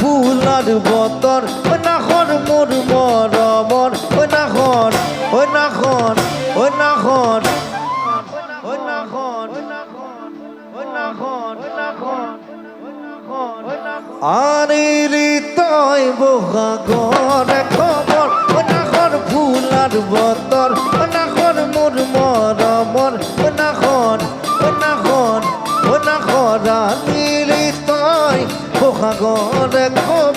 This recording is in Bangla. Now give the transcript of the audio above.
ফুলার বতর ও নাখন মোর মরমর ও নাখন ও নাখন ও নাখন ও নাখন ও নাখন আরে তয় বহাগর খবর ও নাখন ফুলার বতর ও নাখন মোর মরমর ও নাখন ও নাখন ও নাখন আরে তয় বহাগর খবর